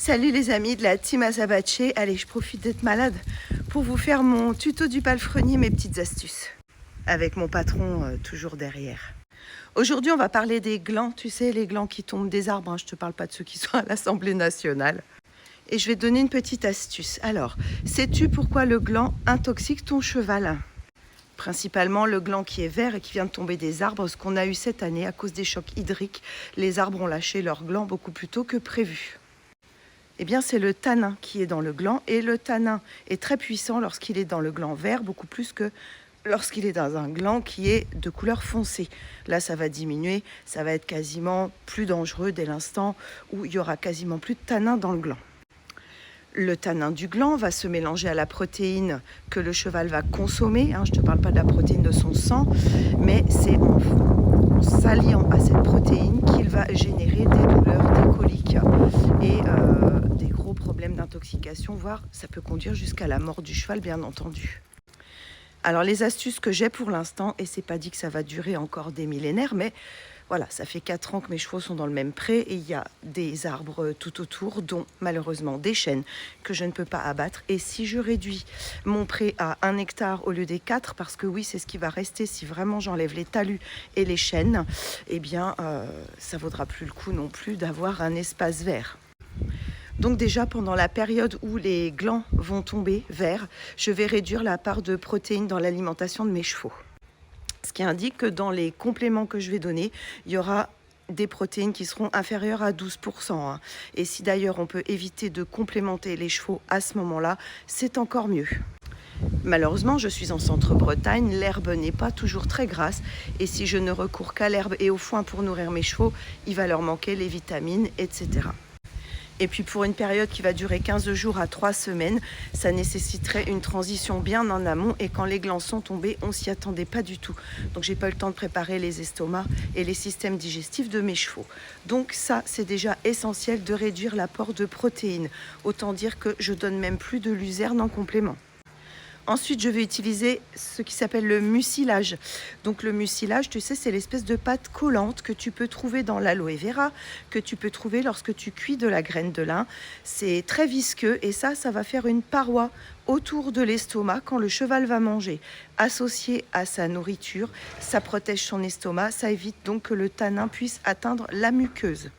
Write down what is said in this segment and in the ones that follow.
Salut les amis de la team Asabache. Allez, je profite d'être malade pour vous faire mon tuto du palefrenier, mes petites astuces. Avec mon patron toujours derrière. Aujourd'hui, on va parler des glands, tu sais, les glands qui tombent des arbres. Je ne te parle pas de ceux qui sont à l'Assemblée nationale. Et je vais te donner une petite astuce. Alors, sais-tu pourquoi le gland intoxique ton cheval ? Principalement le gland qui est vert et qui vient de tomber des arbres. Ce qu'on a eu cette année à cause des chocs hydriques, les arbres ont lâché leur gland beaucoup plus tôt que prévu. Eh bien, c'est le tanin qui est dans le gland. Et le tanin est très puissant lorsqu'il est dans le gland vert, beaucoup plus que lorsqu'il est dans un gland qui est de couleur foncée. Là, ça va diminuer, ça va être quasiment plus dangereux dès l'instant où il y aura quasiment plus de tanin dans le gland. Le tanin du gland va se mélanger à la protéine que le cheval va consommer. Je ne te parle pas de la protéine de son sang, mais c'est en s'alliant à cette protéine qu'il va générer des douleurs, des coliques et des gros problèmes d'intoxication, voire ça peut conduire jusqu'à la mort du cheval, bien entendu. Alors les astuces que j'ai pour l'instant, et c'est pas dit que ça va durer encore des millénaires, mais voilà, ça fait 4 ans que mes chevaux sont dans le même pré et il y a des arbres tout autour, dont malheureusement des chênes que je ne peux pas abattre. Et si je réduis mon pré à 1 hectare au lieu des 4, parce que oui, c'est ce qui va rester si vraiment j'enlève les talus et les chênes, eh bien, ça ne vaudra plus le coup non plus d'avoir un espace vert. Donc déjà, pendant la période où les glands vont tomber verts, je vais réduire la part de protéines dans l'alimentation de mes chevaux. Ce qui indique que dans les compléments que je vais donner, il y aura des protéines qui seront inférieures à 12%. Et si d'ailleurs on peut éviter de complémenter les chevaux à ce moment-là, c'est encore mieux. Malheureusement, je suis en centre-Bretagne, l'herbe n'est pas toujours très grasse. Et si je ne recours qu'à l'herbe et au foin pour nourrir mes chevaux, il va leur manquer les vitamines, etc. Et puis pour une période qui va durer 15 jours à 3 semaines, ça nécessiterait une transition bien en amont. Et quand les glands sont tombés, on ne s'y attendait pas du tout. Donc j'ai pas eu le temps de préparer les estomacs et les systèmes digestifs de mes chevaux. Donc ça, c'est déjà essentiel de réduire l'apport de protéines. Autant dire que je donne même plus de luzerne en complément. Ensuite, je vais utiliser ce qui s'appelle le mucilage. Donc le mucilage, tu sais, c'est l'espèce de pâte collante que tu peux trouver dans l'aloe vera, que tu peux trouver lorsque tu cuis de la graine de lin. C'est très visqueux et ça va faire une paroi autour de l'estomac quand le cheval va manger. Associé à sa nourriture, ça protège son estomac, ça évite donc que le tanin puisse atteindre la muqueuse.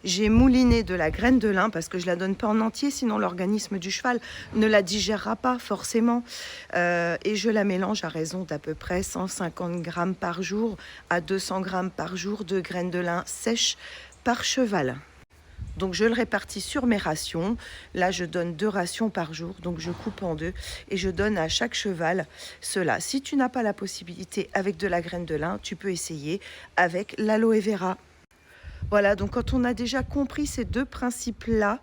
J'ai mouliné de la graine de lin parce que je ne la donne pas en entier, sinon l'organisme du cheval ne la digérera pas forcément. Et je la mélange à raison d'à peu près 150 grammes par jour à 200 grammes par jour de graines de lin sèches par cheval. Donc je le répartis sur mes rations. Là, je donne 2 rations par jour, donc je coupe en 2 et je donne à chaque cheval cela. Si tu n'as pas la possibilité avec de la graine de lin, tu peux essayer avec l'aloe vera. Voilà, donc quand on a déjà compris ces 2 principes-là,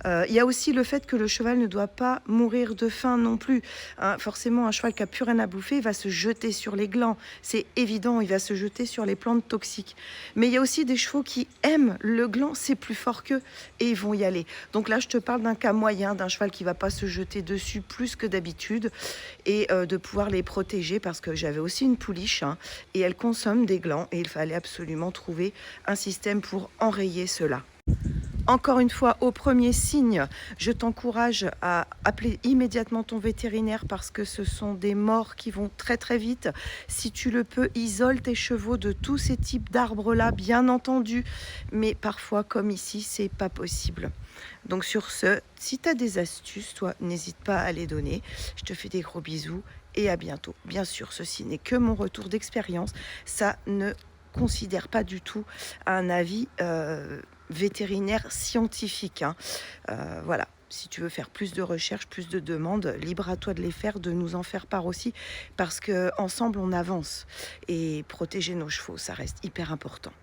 il y a aussi le fait que le cheval ne doit pas mourir de faim non plus. Forcément, un cheval qui n'a plus rien à bouffer, il va se jeter sur les glands. C'est évident, il va se jeter sur les plantes toxiques. Mais il y a aussi des chevaux qui aiment le gland, c'est plus fort qu'eux, et ils vont y aller. Donc là, je te parle d'un cas moyen, d'un cheval qui ne va pas se jeter dessus plus que d'habitude, et de pouvoir les protéger, parce que j'avais aussi une pouliche, et elle consomme des glands, et il fallait absolument trouver un système pour enrayer cela. Encore une fois, au premier signe, je t'encourage à appeler immédiatement ton vétérinaire parce que ce sont des morts qui vont très très vite. Si tu le peux, isole tes chevaux de tous ces types d'arbres-là, bien entendu. Mais parfois, comme ici, c'est pas possible. Donc sur ce, si tu as des astuces, toi, n'hésite pas à les donner. Je te fais des gros bisous et à bientôt. Bien sûr, ceci n'est que mon retour d'expérience. Ça ne considère pas du tout un avis vétérinaire scientifique. Voilà. Si tu veux faire plus de recherches, plus de demandes, libre à toi de les faire, de nous en faire part aussi, parce qu'ensemble on avance. Et protéger nos chevaux, ça reste hyper important.